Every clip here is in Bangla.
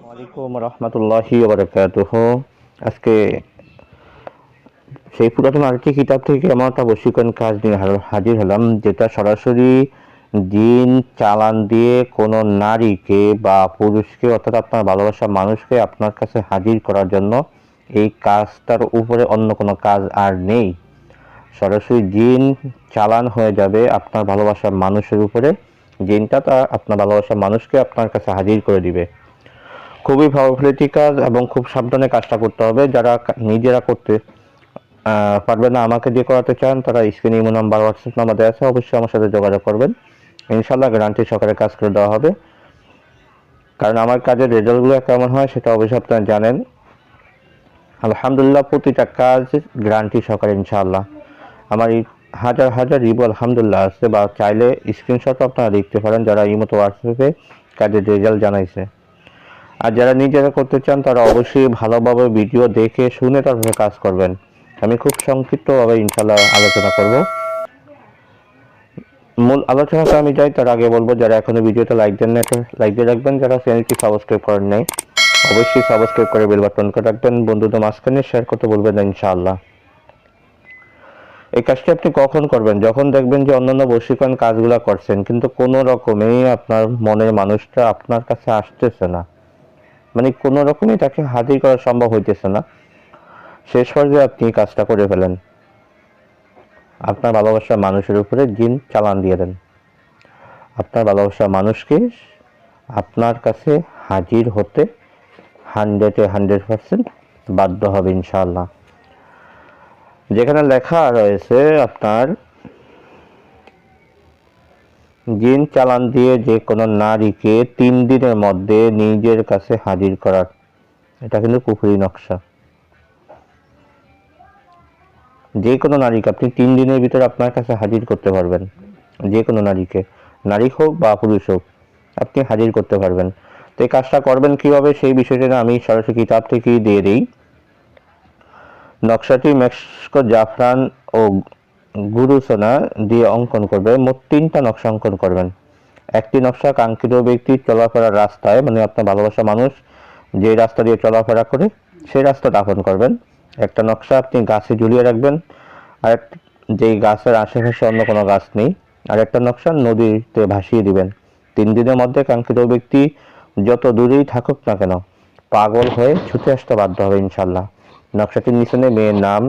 ওয়ালাইকুম রহমতুল্লাহি ওয়া বারাকাতুহু। আজকে সেই পুরাতন আরেকটি কিতাব থেকে এমন একটা বশীকরণ কাজ নিয়ে হাজির হলাম, যেটা সরাসরি জিন চালান দিয়ে কোনো নারীকে বা পুরুষকে, অর্থাৎ আপনার ভালোবাসার মানুষকে আপনার কাছে হাজির করার জন্য। এই কাজটার উপরে অন্য কোনো কাজ আর নেই। সরাসরি জিন চালান হয়ে যাবে আপনার ভালোবাসার মানুষের উপরে। জিনটা তা আপনার ভালোবাসার মানুষকে আপনার কাছে হাজির করে দিবে। খুবই পাওয়ারফুল কাজ এবং খুব সাবধানে কাজটা করতে হবে। যারা নিজেরা করতে পারবেন না, আমাকে দিয়ে করাতে চান, তারা স্ক্রিনে ইমো নাম্বার, হোয়াটসঅ্যাপ নাম্বার দেওয়া আছে, অবশ্যই আমার সাথে যোগাযোগ করবেন। ইনশাল্লাহ গ্যারান্টি সহকারে কাজ করে দেওয়া হবে। কারণ আমার কাজের রেজাল্টগুলো কেমন হয় সেটা অবশ্যই আপনারা জানেন। আলহামদুলিল্লাহ, প্রতিটা কাজ গ্যারান্টি সহকারে ইনশাআল্লাহ। আমার এই হাজার হাজার রিভিউ আলহামদুলিল্লাহ আছে, বা চাইলে স্ক্রিনশট আপনারা লিখতে পারেন যারা এই মতো হোয়াটসঅ্যাপে কাজের রেজাল্ট জানাইছে। আর যারা নিজেরা করতে চান তারা অবশ্যই ভালোভাবে ভিডিও দেখে শুনে তারপরে কাজ করবেন। আমি খুব সংক্ষিপ্তভাবে ইনশাল্লাহ আলোচনা করব। মূল আলোচনাটা আমি যাই তার আগে বলবো, যারা এখনো ভিডিওটা লাইক দেন না, লাইক দিয়ে রাখবেন। যারা চ্যানেলটি সাবস্ক্রাইব করেন নাই, অবশ্যই সাবস্ক্রাইব করে বেল বাটন করে রাখবেন। বন্ধুদের মাঝখানে শেয়ার করতে বলবেন না ইনশাআল্লাহ। এই কাজটি আপনি কখন করবেন? যখন দেখবেন যে অন্যান্য বশীকরণ কাজগুলো করছেন কিন্তু কোনো রকমেই আপনার মনের মানুষটা আপনার কাছে আসতেছে না, মানে কোনো রকমই তাকে হাজির করা সম্ভব হইতেছে না। শেষ পর্যায়ে আপনি কাজটা করে ফেলেন, আপনার ভালোবাসার মানুষের উপরে জিন চালান দিয়ে দেন। আপনার ভালোবাসার মানুষকে আপনার কাছে হাজির হতে 100% বাধ্য হবে ইনশাআল্লাহ। যেখানে লেখা রয়েছে আপনার জিন চালান দিয়ে যে কোনো নারীকে 3 দিনের মধ্যে নিজের কাছে হাজির করার, এটা কিন্তু কুফরি নকশা। যে কোনো নারীকে আপনি 3 দিনের ভিতরে আপনার কাছে হাজির করতে পারবেন। যে কোনো নারীকে, নারী হোক বা পুরুষ হোক, আপনি হাজির করতে পারবেন। তো এই কাজটা করবেন কীভাবে সেই বিষয়টা আমি সরাসরি কিতাব থেকেই দিয়ে দিই। নকশাটি মেক্সিক জাফরান ও গুরুসোনা দিয়ে অঙ্কন করবে। মোট 3টা নকশা অঙ্কন করবেন। একটি নকশা কাঙ্ক্ষিত ব্যক্তির চলাফেরার রাস্তায়, মানে আপনার ভালোবাসা মানুষ যে রাস্তা দিয়ে চলাফেরা করে সেই রাস্তা দাফন করবেন। একটা নকশা আপনি গাছে ঝুলিয়ে রাখবেন, আর যেই গাছের আশেপাশে অন্য কোনো গাছ নেই। আর একটা নকশা নদীতে ভাসিয়ে দিবেন। 3 দিনের মধ্যে কাঙ্ক্ষিত ব্যক্তি যত দূরেই থাকুক না কেন পাগল হয়ে ছুটে আসতে বাধ্য হবে ইনশাল্লাহ। নকশাটির নিচনে মেয়ের নাম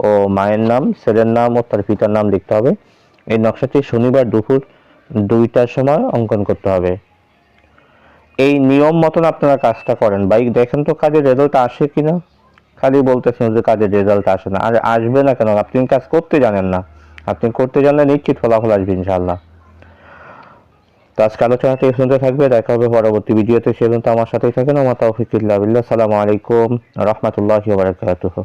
ও মায়ের নাম, ছেলের নাম ও তার পিতার নাম লিখতে হবে। এই নকশাটি শনিবার দুপুর 2টার সময় অঙ্কন করতে হবে। এই নিয়ম মতন আপনারা কাজটা করেন। ভাই দেখেন তো কাজের রেজাল্ট আসে কিনা। খালি বলতেছেন যে কাজের রেজাল্ট আসে না, আর আসবে না কেন? আপনি কাজ করতে জানেন না। আপনি করতে জানলে নিশ্চিত ফলাফল আসবে ইনশাআল্লাহ। তো আজকে আলোচনাটি শুনতে থাকবে, দেখা হবে পরবর্তী ভিডিওতে। সে পর্যন্ত আমার সাথেই থাকেন। আমার তৌফিক ইল্লা বিল্লাহ। আসসালামু আলাইকুম রহমতুল্লাহি ওয়া বারাকাতুহু।